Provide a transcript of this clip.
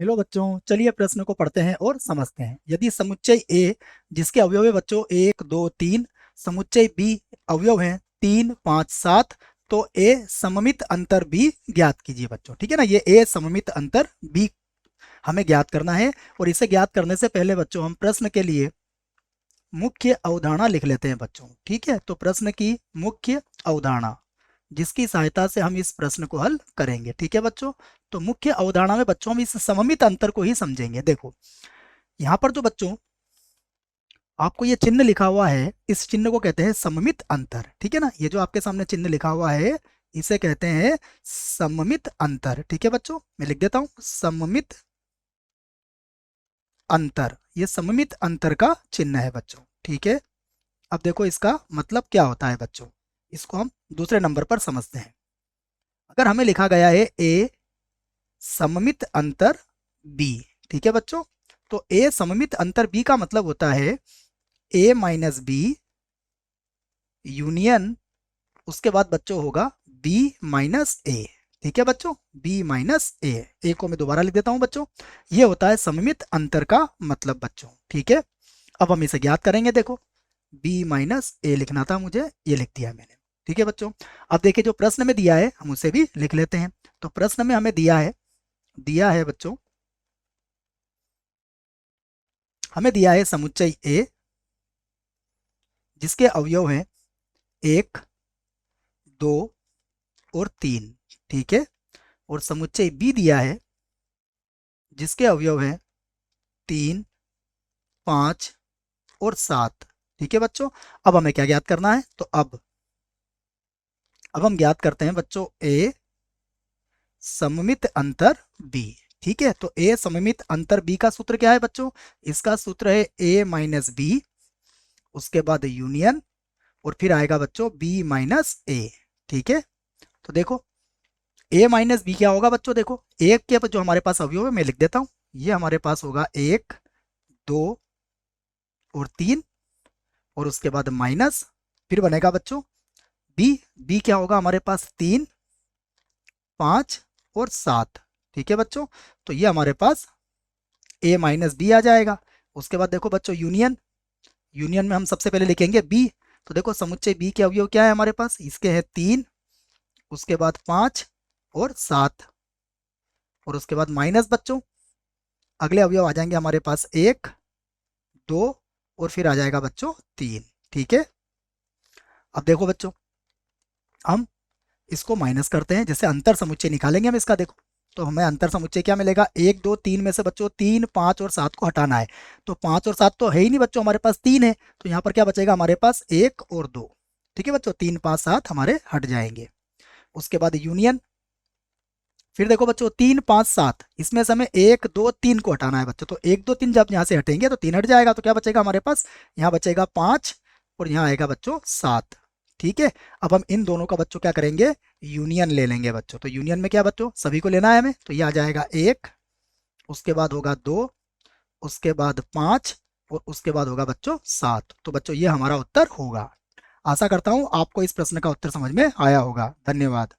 Hello बच्चों, चलिए प्रश्न को पढ़ते हैं और समझते हैं। यदि समुच्चय ए जिसके अवयव है बच्चों 1 2 3, समुच्चय बी अवयव हैं 3 5 7, तो ए सममित अंतर बी ज्ञात कीजिए बच्चों। ठीक है ना, ये ए सममित अंतर बी हमें ज्ञात करना है। और इसे ज्ञात करने से पहले बच्चों हम प्रश्न के लिए मुख्य अवधारणा लिख लेते हैं बच्चों। ठीक है, तो प्रश्न की मुख्य अवधारणा जिसकी सहायता से हम इस प्रश्न को हल करेंगे। ठीक है बच्चों, तो मुख्य अवधारणा में बच्चों हम इस सममित अंतर को ही समझेंगे। देखो यहाँ पर जो बच्चों आपको ये चिन्ह लिखा हुआ है, इस चिन्ह को कहते हैं सममित अंतर। ठीक है ना, ये जो आपके सामने चिन्ह लिखा हुआ है इसे कहते हैं सममित अंतर। ठीक है बच्चों, मैं लिख देता हूं सममित अंतर, ये सममित अंतर का चिन्ह है बच्चों। ठीक है, अब देखो इसका मतलब क्या होता है बच्चों, इसको हम दूसरे नंबर पर समझते हैं। अगर हमें लिखा गया है ए सममित अंतर बी, ठीक है बच्चों, तो ए सममित अंतर बी का मतलब होता है ए माइनस बी यूनियन, उसके बाद बच्चों होगा बी माइनस ए। ठीक है बच्चों, बी माइनस ए को मैं दोबारा लिख देता हूं बच्चों, ये होता है सममित अंतर का मतलब बच्चों। ठीक है, अब हम इसे ज्ञात करेंगे। देखो बी माइनस ए लिखना था मुझे, ये लिख दिया मैंने। ठीक है बच्चों, अब देखिए जो प्रश्न में दिया है हम उसे भी लिख लेते हैं। तो प्रश्न में हमें दिया है बच्चों, हमें दिया है समुच्चय ए जिसके अवयव हैं 1 2 और 3। ठीक है, और समुच्चय बी दिया है जिसके अवयव हैं 3 5 और 7। ठीक है बच्चों, अब हमें क्या ज्ञात करना है, तो अब हम ज्ञात करते हैं बच्चों ए सममित अंतर बी। ठीक है, तो ए सममित अंतर बी का सूत्र क्या है बच्चों, इसका सूत्र है ए माइनस बी, उसके बाद यूनियन, और फिर आएगा बच्चों बी माइनस ए। ठीक है, तो देखो ए माइनस बी क्या होगा बच्चों, देखो एक के जो हमारे पास अवयव है मैं लिख देता हूं, ये हमारे पास होगा 1 2 और 3, और उसके बाद माइनस, फिर बनेगा बच्चों बी, बी क्या होगा हमारे पास 3 5 और 7। ठीक है बच्चों, तो ये हमारे पास ए माइनस बी आ जाएगा। उसके बाद देखो बच्चों यूनियन, यूनियन में हम सबसे पहले लिखेंगे बी। तो देखो समुच्चय बी के अवयव क्या है हमारे पास, इसके हैं 3, उसके बाद 5 और 7, और उसके बाद माइनस बच्चों अगले अवयव आ जाएंगे हमारे पास 1 2, और फिर आ जाएगा बच्चों 3। ठीक है, अब देखो बच्चों हम इसको माइनस करते हैं, जैसे अंतर समुच्चय निकालेंगे हम इसका। देखो तो हमें अंतर समुच्चय क्या मिलेगा, 1 2 3 में से बच्चों 3 5 और 7 को हटाना है। तो 5 और 7 तो है ही नहीं बच्चों, हमारे पास 3 है, तो यहाँ पर क्या बचेगा हमारे पास 1 और 2। ठीक है बच्चों, 3 5 7 हमारे हट जाएंगे। उसके बाद यूनियन, फिर देखो बच्चों 3 5 7, इसमें से हमें 1 2 3 को हटाना है बच्चों। तो 1 2 3 जब यहाँ से हटेंगे तो 3 हट जाएगा, तो क्या बचेगा हमारे पास, यहाँ बचेगा 5, और यहाँ आएगा बच्चों 7। ठीक है, अब हम इन दोनों का बच्चों क्या करेंगे, यूनियन ले लेंगे बच्चों। तो यूनियन में क्या बच्चों सभी को लेना है हमें, तो ये आ जाएगा 1, उसके बाद होगा 2, उसके बाद 5, और उसके बाद होगा बच्चों 7। तो बच्चों ये हमारा उत्तर होगा। आशा करता हूँ आपको इस प्रश्न का उत्तर समझ में आया होगा। धन्यवाद।